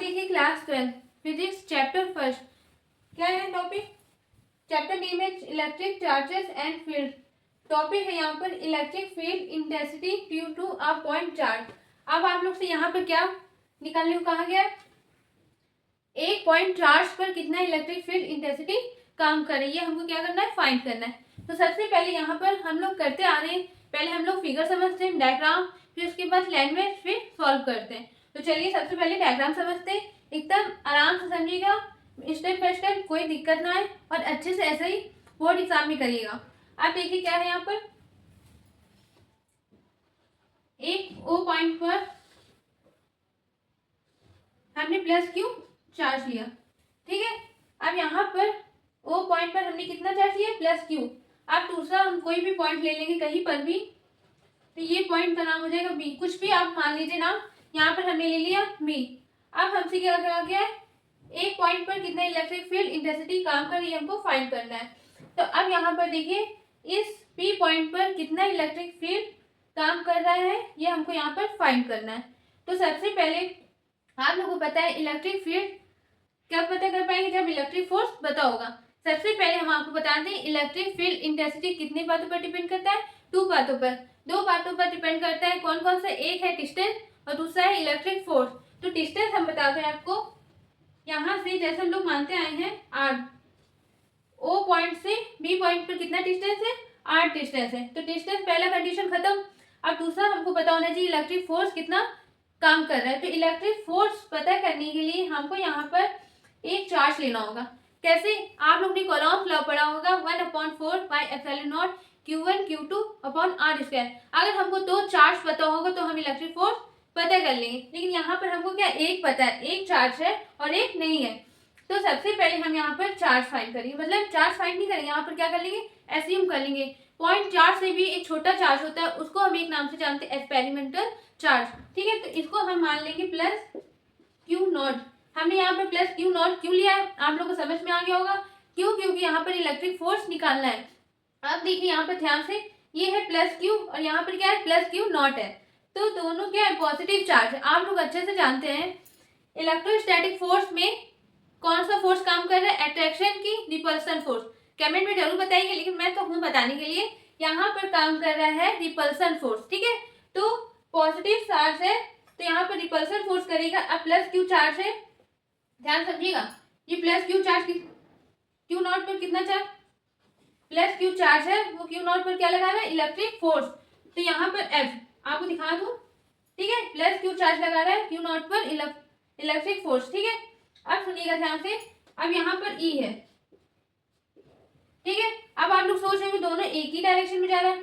देखिए class 12 physics chapter first. क्या है टॉपिक? चैप्टर नेम है electric charges and field. Topic है यहाँ पर electric field intensity due to a point charge. अब आप लोग से यहाँ पर क्या निकालने को कहा गया है? एक पॉइंट चार्ज पर कितना इलेक्ट्रिक फील्ड इंटेंसिटी काम कर रही है, हमको क्या करना है? फाइंड करना है। तो सबसे पहले यहाँ पर हम लोग करते आ रहे हैं, पहले हम लोग फिगर समझते हैं, डायग्राम, फिर उसके बाद लैंग्वेज, फिर सॉल्व करते हैं। तो चलिए सबसे पहले डायग्राम समझते हैं, एकदम आराम से समझिएगा, स्टेप बाय स्टेप, कोई दिक्कत ना आए और अच्छे से ऐसे ही बोर्ड एग्जाम में करिएगा। आप देखिए क्या है यहाँ पर, एक ओ पॉइंट पर हमने प्लस क्यू चार्ज लिया, ठीक है। अब यहाँ पर ओ पॉइंट पर हमने कितना चार्ज लिया? Plus Q. आप दूसरा हम कोई भी पॉइंट ले लेंगे कहीं पर भी, तो ये पॉइंट का नाम हो जाएगा बी, कुछ भी आप मान लीजिए नाम। यहाँ पर हमने ले लिया बी। अब हमसे क्या कहा गया है? एक पॉइंट पर कितना इलेक्ट्रिक फील्ड इंटेंसिटी काम कर रही है, हमको फाइंड करना है। तो अब यहाँ पर देखिए इस पी पॉइंट पर कितना इलेक्ट्रिक फील्ड काम कर रहा है, ये हमको यहाँ पर फाइंड करना है। तो सबसे पहले आप लोगों को पता है इलेक्ट्रिक फील्ड कब पता कर पाएंगे? जब इलेक्ट्रिक फोर्स पता होगा। सबसे पहले हम आपको बताते हैं इलेक्ट्रिक फील्ड इंटेंसिटी कितनी बातों पर डिपेंड करता है? दो बातों पर। दो बातों पर डिपेंड करता है, कौन कौन सा? एक है डिस्टेंस और दूसरा है इलेक्ट्रिक फोर्स। तो डिस्टेंस हम बताते हैं आपको, यहाँ से जैसे हम लोग मानते आए हैं आर, ओ पॉइंट से बी पॉइंट पर कितना डिस्टेंस है? आर डिस्टेंस है। तो डिस्टेंस पहला कंडीशन खत्म। अब दूसरा हमको पता होना चाहिए इलेक्ट्रिक फोर्स कितना काम कर रहा है। तो इलेक्ट्रिक फोर्स पता करने के लिए हमको यहाँ पर एक चार्ज लेना होगा। कैसे? आप लोग ने कॉलम्स लॉ पढ़ा होगा, 1/4 by epsilon not Q1 Q2 upon R square. अगर हमको दो चार्ज पता होगा तो हम इलेक्ट्रिक फोर्स पता कर लेंगे, लेकिन यहाँ पर हमको क्या एक पता है, एक चार्ज है और एक नहीं है। तो सबसे पहले हम यहाँ पर चार्ज फाइंड करेंगे, मतलब चार्ज फाइंड नहीं करेंगे, यहाँ पर क्या कर लेंगे? एज्यूम कर लेंगे। पॉइंट चार्ज से भी एक छोटा चार्ज होता है, उसको हम एक नाम से जानते हैं एक्सपेरिमेंटल चार्ज, ठीक है। तो इसको हम मान लेंगे प्लस क्यू नॉट। हमने यहाँ पर प्लस क्यू नॉट क्यों लिया है, आप लोगों को समझ में आ गया होगा क्यों? क्योंकि यहाँ पर इलेक्ट्रिक फोर्स निकालना है। अब देखिए यहाँ पर ध्यान से, ये है प्लस क्यू और यहाँ पर क्या है? प्लस क्यू नॉट है। तो दोनों क्या है? पॉजिटिव चार्ज है। आप लोग अच्छे से जानते हैं इलेक्ट्रोस्टैटिक फोर्स में कौन सा फोर्स काम कर रहा है? अट्रैक्शन की रिपल्सन फोर्स। कमेंट में जरूर बताइए, लेकिन मैं तो हूँ बताने के लिए, यहाँ पर काम कर रहा है रिपल्सन फोर्स, ठीक है। तो पॉजिटिव चार्ज है तो यहाँ पर रिपल्सन फोर्स करेगा। अब प्लस क्यू चार्ज है, ध्यान समझिएगा, ये plus Q charge Q not पर कितना चार्ज? प्लस क्यू चार्ज है, वो क्यू नॉट पर क्या लगा रहा है? Electric force. तो यहाँ पर एफ आपको दिखा दूं, ठीक है, प्लस क्यू चार्ज लगा रहा है क्यू नॉट पर इलेक्ट्रिक फोर्स, ठीक है। अब सुनिएगा ध्यान से, अब यहाँ पर ई है, ठीक है। अब आप लोग सोच रहे हो दोनों एक ही डायरेक्शन में जा रहा है,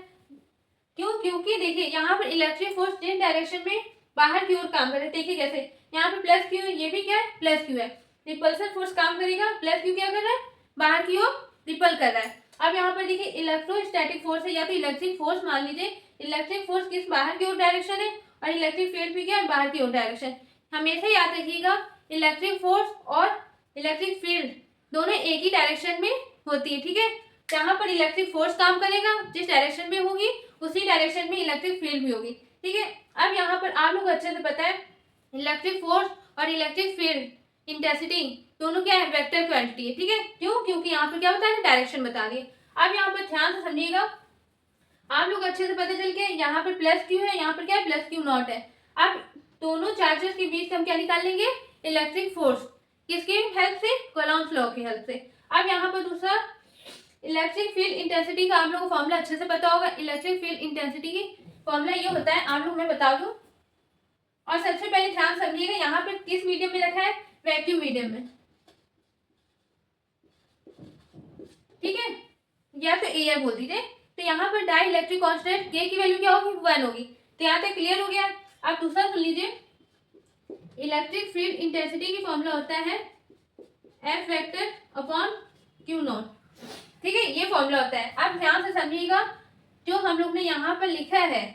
क्यों? क्योंकि देखिए यहाँ पर इलेक्ट्रिक फोर्स जिस डायरेक्शन में बाहर की ओर काम कर रहे हैं, देखिए कैसे, यहाँ पे प्लस क्यू है, ये भी क्या है? प्लस क्यू है। रिपल्सन फोर्स काम करेगा, प्लस क्यू क्या कर रहा है? बाहर की ओर रिपल कर रहा है। अब यहाँ पर देखिए इलेक्ट्रोस्टैटिक फोर्स है, या तो इलेक्ट्रिक फोर्स मान लीजिए, इलेक्ट्रिक फोर्स किस बाहर की ओर डायरेक्शन है और इलेक्ट्रिक फील्ड भी क्या है? बाहर की ओर डायरेक्शन। हमेशा याद रखिएगा इलेक्ट्रिक फोर्स और इलेक्ट्रिक फील्ड दोनों एक ही डायरेक्शन में होती है, ठीक है। जहां पर इलेक्ट्रिक फोर्स काम करेगा, जिस डायरेक्शन में होगी उसी डायरेक्शन में इलेक्ट्रिक फील्ड भी होगी, ठीक है। अब यहाँ पर आप लोग अच्छे से पता है इलेक्ट्रिक फोर्स और इलेक्ट्रिक फील्ड इंटेंसिटी दोनों क्या है? वेक्टर क्वांटिटी है, ठीक है। क्यों? क्योंकि यहाँ पर क्या बता रहे? डायरेक्शन बता रही है। अब यहाँ पर ध्यान से समझिएगा, आप लोग अच्छे से पता चल के, यहाँ पर प्लस क्यू है, यहाँ पर क्या है? प्लस क्यू नॉट है। अब दोनों चार्जेस के बीच हम क्या निकाल लेंगे? Electric force. किसकी हेल्प से? कॉलम्स लॉ की हेल्प से। अब यहाँ पर दूसरा इलेक्ट्रिक फील्ड इंटेंसिटी का आप लोगों को फॉर्मूला अच्छे से पता होगा। इलेक्ट्रिक फील्ड इंटेंसिटी की फॉर्मूला ये होता है, आप लोग मैं बता दूं, और सबसे पहले ध्यान समझिएगा यहाँ पे किस मीडियम में रखा है? वैक्यूम मीडियम में, ठीक है, या तो एयर बोल दीजिए। तो यहाँ पर डाई इलेक्ट्रिक कांस्टेंट के की वैल्यू क्या होगी? 1 होगी। तो यहाँ तक क्लियर हो गया। अब दूसरा सुन लीजिए, इलेक्ट्रिक फील्ड इंटेंसिटी की फॉर्मूला होता है F vector upon Q not, ठीक है, ये फॉर्मूला होता है। अब ध्यान से समझिएगा, जो हम लोग ने यहाँ पर लिखा है,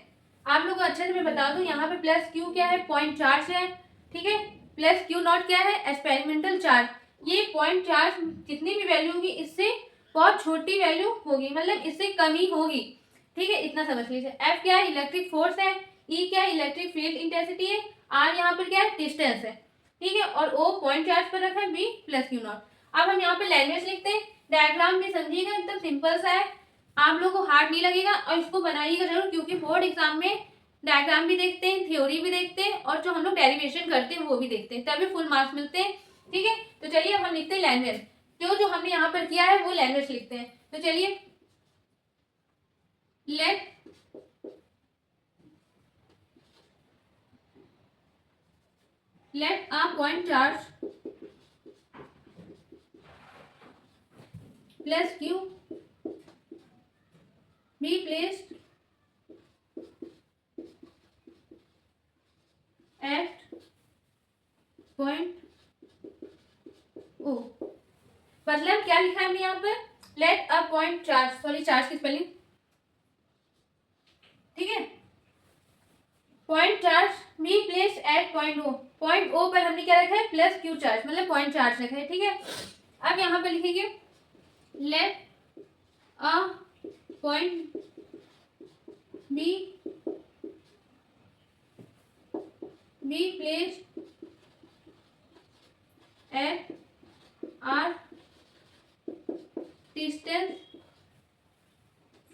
आप लोग को अच्छे से मैं बता दूं, यहाँ पे प्लस क्यू क्या है? पॉइंट चार्ज है, ठीक है। प्लस क्यू नॉट क्या है? Experimental charge. ये पॉइंट चार्ज कितनी भी वैल्यू होगी, इससे बहुत छोटी वैल्यू होगी, मतलब इससे कम ही होगी, ठीक है, इतना समझ लीजिए। एफ क्या है? इलेक्ट्रिक फोर्स है। ई क्या है? इलेक्ट्रिक फील्ड इंटेंसिटी है। आर यहाँ पर क्या है? डिस्टेंस है। ठीक है, और O पॉइंट चार्ज पर रखा है, B प्लस क्यू नॉट। अब हम यहाँ पे लैंग्वेज लिखते हैं, डायग्राम भी समझिएगा, एकदम सिंपल सा है, आप लोगों को हार्ड नहीं लगेगा, और इसको बनाइएगा जरूर, क्योंकि बोर्ड एग्जाम में डायग्राम भी देखते हैं, थ्योरी भी देखते हैं, और जो हम लोग डेरिवेशन करते हैं वो भी देखते हैं, तभी फुल मार्क्स मिलते हैं। ठीक है, तो चलिए अब हम लिखते हैं लैंग्वेज, जो हमने यहाँ पर किया है वो लैंग्वेज लिखते हैं। तो चलिए, let a point charge plus q be placed at point O। मतलब क्या लिखा है हमने यहाँ पर, let a point charge, sorry charge की स्पेलिंग, ठीक है, point charge B place at point O, point O पर हमने क्या रखा है, प्लस क्यू चार्ज, मतलब पॉइंट चार्ज रखा है। ठीक है, अब यहाँ पर लिखेंगे let a point B place at R distance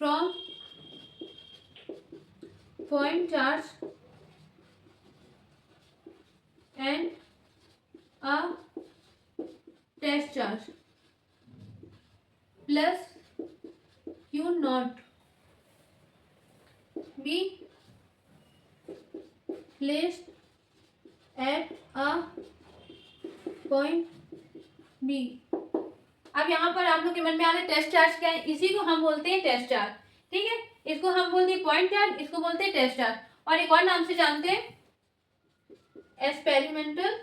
from point charge and a test charge plus q naught be placed at a point B। अब यहाँ पर आप लोग के मन में आ रहा है टेस्ट चार्ज क्या है, इसी को हम बोलते हैं टेस्ट चार्ज। ठीक है, इसको हम बोलते हैं पॉइंट चार्ज, इसको बोलते हैं टेस्ट चार्ज, और एक और नाम से जानते हैं एक्सपेरिमेंटल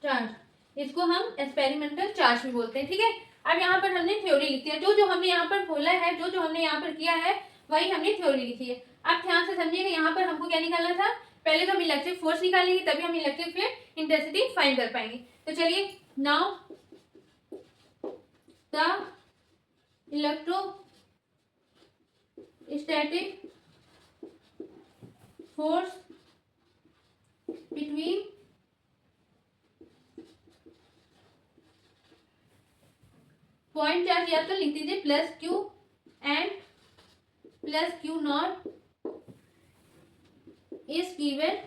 चार्ज, इसको हम एक्सपेरिमेंटल चार्ज भी बोलते हैं। ठीक है, अब यहाँ पर हमने थ्योरी लिखी है, जो हमने यहाँ पर बोला है, जो हमने यहाँ पर किया है वही हमने थ्योरी लिखी है। अब ध्यान से समझिएगा, यहाँ पर हमको क्या निकालना था, पहले तो हम इलेक्ट्रिक फोर्स निकालेंगे, तभी हम इलेक्ट्रिक फील्ड इंटेंसिटी फाइंड कर पाएंगे। तो चलिए, now the electrostatic force between point charge, या तो लिख दीजिए plus q and plus q not is given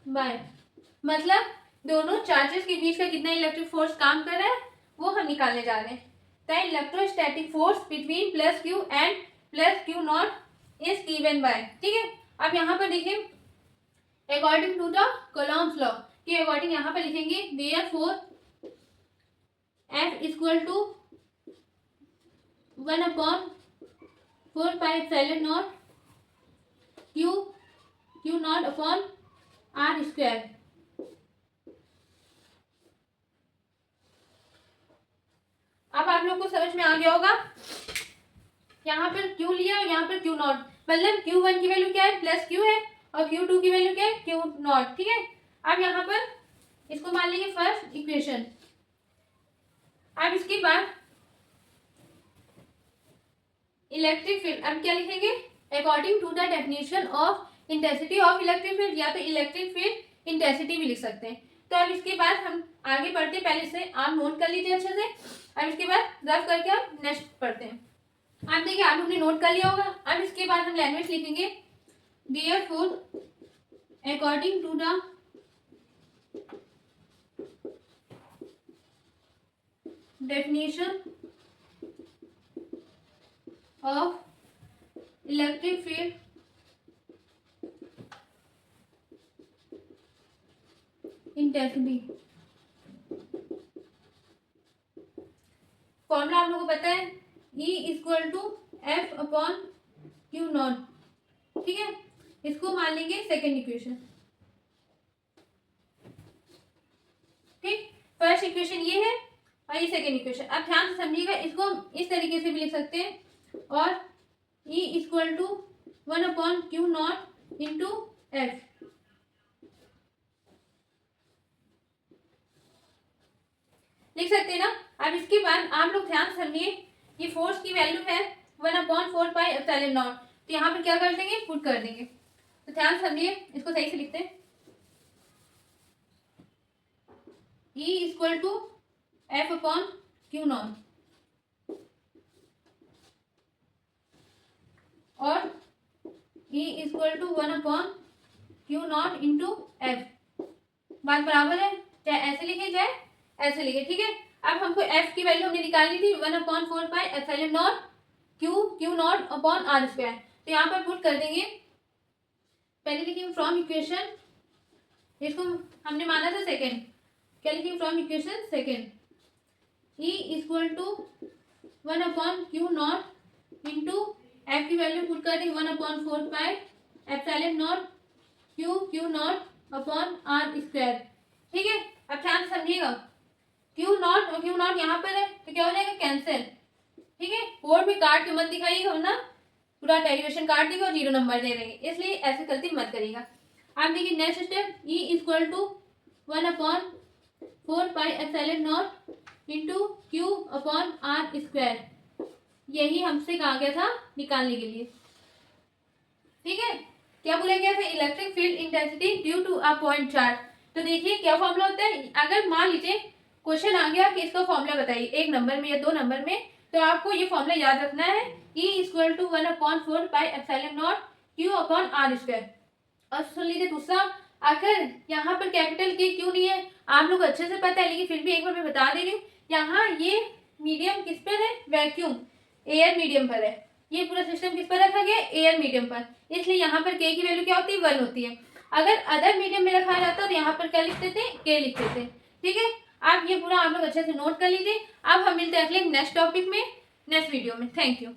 bye, मतलब दोनों चार्जेस के बीच का कितना इलेक्ट्रिक फोर्स काम कर रहा है वो हम निकालने जा रहे हैं। The electrostatic force between plus q and plus q not is given by. ठीक है, अब यहाँ पर देखिए, according to the Coulomb's law के अकॉर्डिंग यहाँ पर लिखेंगे therefore F equal to 1/4πε0 Q not upon R square. अब आप लोग को समझ में आ गया होगा, यहाँ पर Q लिया और यहाँ पर Q नॉट, मतलब Q1 की वैल्यू क्या है, प्लस Q है, और Q2 की वैल्यू क्या है, Q नॉट। ठीक है, अब यहाँ पर इसको मान लीजिए फर्स्ट इक्वेशन। अब इसके बाद इलेक्ट्रिक फील्ड, अब क्या लिखेंगे, according to the definition of intensity of electric field, या तो इलेक्ट्रिक फील्ड इंटेंसिटी भी लिख सकते हैं। तो अब इसके बाद हम आगे बढ़ते हैं, पहले से आप नोट कर लीजिए अच्छे से, अब इसके बाद रफ करके आप नेक्स्ट पढ़ते हैं। आप देखिए, आप लोगों ने नोट कर लिया होगा। अब इसके बाद हम लैंग्वेज लिखेंगे, therefore according to the definition of electric field intensity, formula आप लोगों को पता है, E equal to F upon Q not. ठीक है, इसको मान लेंगे सेकेंड इक्वेशन। ठीक, फर्स्ट इक्वेशन ये है और ये सेकेंड इक्वेशन। अब ध्यान से समझिएगा, इसको इस तरीके से भी लिख सकते हैं, और E equal to 1/q not into F। लिख सकते हैं ना। अब इसके बाद आप लोग ध्यान से समझिए, ये फोर्स की वैल्यू है 1/4πε0, तो यहाँ पर क्या कर देंगे, पुट कर देंगे। तो ध्यान से समझिए, इसको सही से लिखते हैं। E equal to F upon Q not और E equal to 1 upon Q not into F. बात बराबर है, चाहे ऐसे लिखे चाहे ऐसे लिखे, ठीक है। अब हमको एफ की वैल्यू हमने निकालनी थी 1 upon 4 pi epsilon not Q not upon R square. तो यहाँ पर पुट कर देंगे, पहले लिखेंगे फ्रॉम इक्वेशन, इसको हमने माना था सेकेंड, क्या लिखेंगे from equation second, E equal to 1 upon Q not into F की वैल्यू पुट कर देंगे 1 upon 4 pi epsilon not Q not upon R square, ठीक है। अब ध्यान से समझिएगा, क्यू नॉट और क्यू नॉट यहाँ पर है तो क्या हो जाएगा, कैंसिल, ठीक है। बोर्ड में काट के मत दिखाइएगा वरना पूरा डेरिवेशन काट देंगे और 0 नंबर दे देंगे, इसलिए ऐसी गलती मत करिएगा। आप देखिए next step, E equal to 1 upon 4 pi epsilon not into Q upon R square, यही हमसे कहा गया था निकालने के लिए, ठीक है। क्या बोला गया था, electric field intensity due to a point charge. तो देखिए क्या फॉर्मूला होता है, अगर मान लीजिए क्वेश्चन आ गया कि इसका फॉर्मूला बताइए 1 नंबर में या 2 नंबर में, तो आपको ये फॉर्मूला याद रखना है, E equal to 1 upon 4 pi epsilon not Q upon R square. और सुन लीजिए दूसरा, अगर यहाँ पर कैपिटल के क्यों नहीं है, आप लोग अच्छे से पता है लेकिन फिर भी एक बार मैं बता दे रही हूँ, यहाँ ये मीडियम किस पर है, वैक्यूम एयर मीडियम पर है, ये पूरा सिस्टम किस पर रखा गया, एयर मीडियम पर, इसलिए यहाँ पर के की वैल्यू क्या होती है, 1 होती है। अगर अदर मीडियम में रखा जाता तो यहाँ पर क्या लिखते थे, के लिखते थे, ठीक है। आप ये पूरा आप लोग अच्छे से नोट कर लीजिए। अब हम मिलते हैं अगले नेक्स्ट टॉपिक में, नेक्स्ट वीडियो में। Thank you.